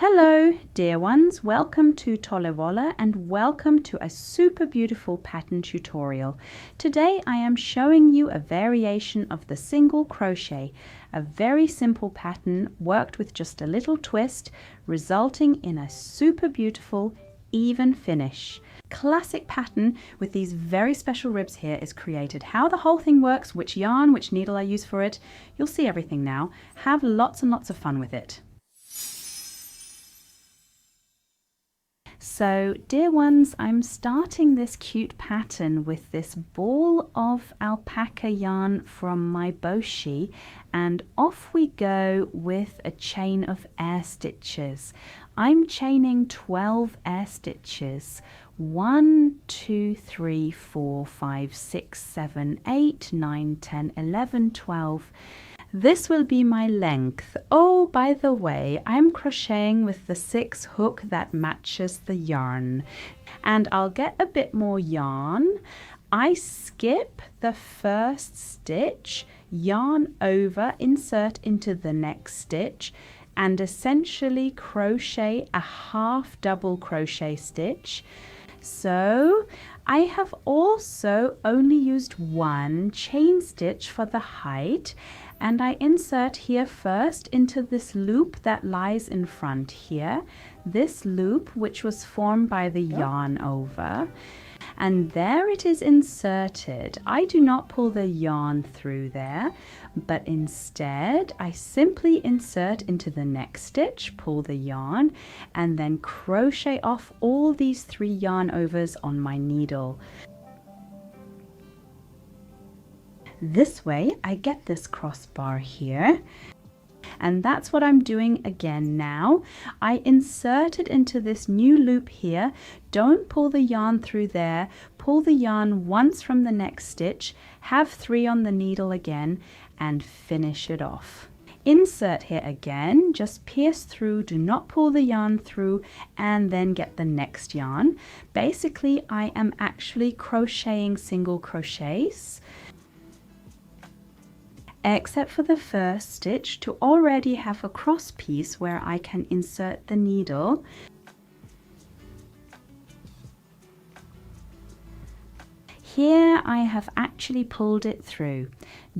Hello dear ones, welcome to Tolevola and welcome to a super beautiful pattern tutorial. Today I am showing you a variation of the single crochet, a very simple pattern worked with just a little twist, resulting in a super beautiful even finish. Classic pattern with these very special ribs here is created. How the whole thing works, which yarn, which needle I use for it, you'll see everything now. Have lots and lots of fun with it. So dear ones, I'm starting this cute pattern with this ball of alpaca yarn from my Boshi, and off we go with a chain of air stitches. I'm chaining 12 air stitches. 1, 2, 3, 4, 5, 6, 7, 8, 9, 10, 11, 12. This will be my length. Oh, by the way, I'm crocheting with the 6 hook that matches the yarn. And I'll get a bit more yarn. I skip the first stitch, yarn over, insert into the next stitch, and essentially crochet a half double crochet stitch. So I have also only used one chain stitch for the height, and I insert here first into this loop that lies in front here, this loop which was formed by the yarn over, and there it is inserted. I do not pull the yarn through there, but instead I simply insert into the next stitch, pull the yarn, and then crochet off all these 3 yarn overs on my needle. This way I get this crossbar here, and that's what I'm doing again now. I insert it into this new loop here. Don't pull the yarn through there. Pull the yarn once from the next stitch, have 3 on the needle again, and finish it off. Insert here again, just pierce through, do not pull the yarn through, and then get the next yarn. Basically, I am actually crocheting single crochets, except for the first stitch, to already have a cross piece where I can insert the needle. Here I have actually pulled it through.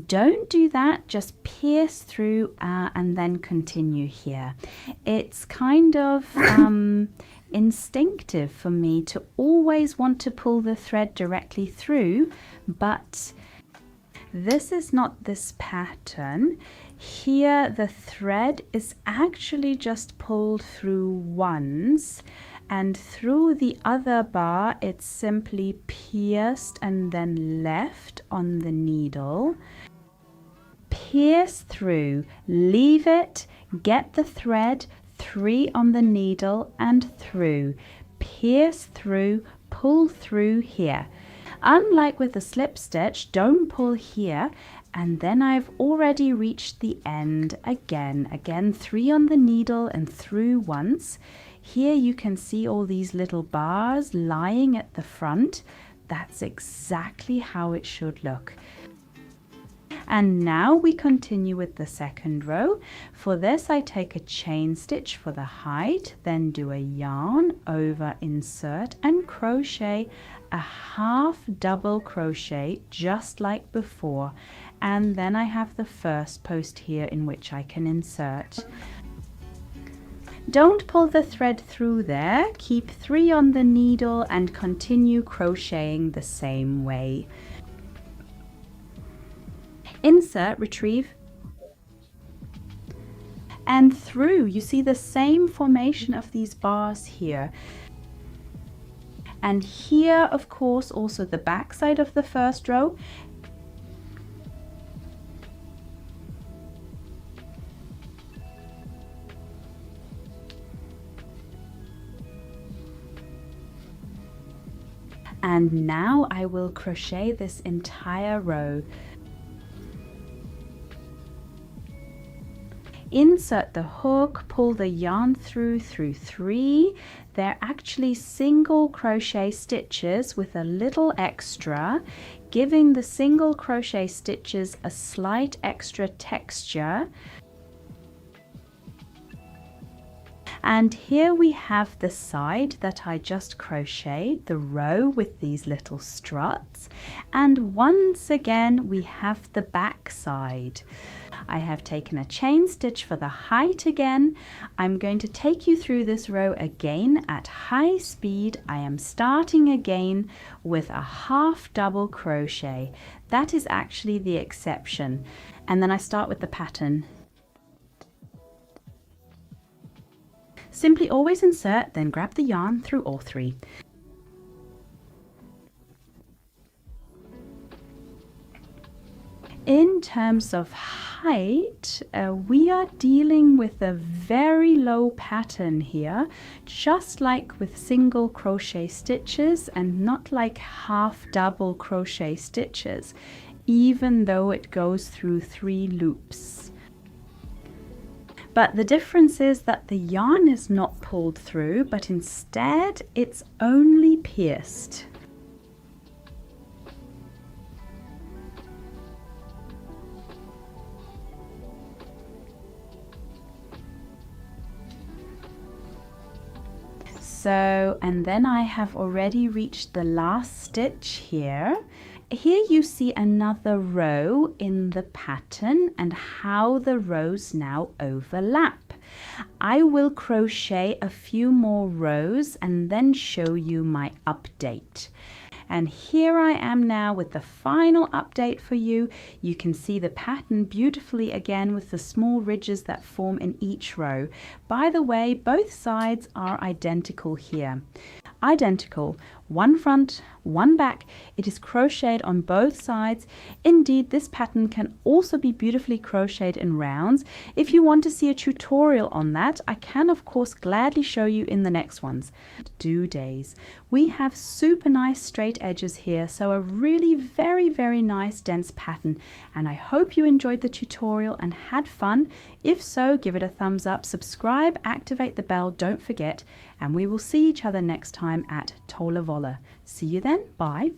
Don't do that, just pierce through and then continue here. It's kind of instinctive for me to always want to pull the thread directly through, but this is not this pattern. Here the thread is actually just pulled through once, and through the other bar it's simply pierced and then left on the needle. Pierce through, leave it, get the thread, 3 on the needle and through. Pierce through, pull through here. Unlike with the slip stitch, don't pull here, and then I've already reached the end again 3 on the needle and through once. Here you can see all these little bars lying at the front. That's exactly how it should look. And now we continue with the second row. For this I take a chain stitch for the height, then do a yarn over, insert and crochet a half double crochet just like before, and then I have the first post here in which I can insert. Don't pull the thread through there, keep 3 on the needle and continue crocheting the same way. Insert, retrieve, and through. You see the same formation of these bars here. And here, of course, also the back side of the first row. And now I will crochet this entire row. Insert the hook, pull the yarn through 3. They're actually single crochet stitches with a little extra, giving the single crochet stitches a slight extra texture. And here we have the side that I just crocheted, the row with these little struts, and once again we have the back side. I have taken a chain stitch for the height again. I'm going to take you through this row again at high speed. I am starting again with a half double crochet. That is actually the exception. And then I start with the pattern. Simply always insert, then grab the yarn through all three. In terms of height, we are dealing with a very low pattern here, just like with single crochet stitches and not like half double crochet stitches, even though it goes through 3 loops. But the difference is that the yarn is not pulled through, but instead it's only pierced. So, and then I have already reached the last stitch here. Here you see another row in the pattern and how the rows now overlap. I will crochet a few more rows and then show you my update. And here I am now with the final update for you. You can see the pattern beautifully again with the small ridges that form in each row. By the way, both sides are identical here. Identical, one front, one back. It is crocheted on both sides. Indeed, this pattern can also be beautifully crocheted in rounds. If you want to see a tutorial on that, I can of course gladly show you in the next ones. Do days. We have super nice straight edges here, so a really very nice dense pattern, and I hope you enjoyed the tutorial and had fun. If so, give it a thumbs up, subscribe, activate the bell, don't forget, and we will see each other next time at Tola Vola. See you then, bye.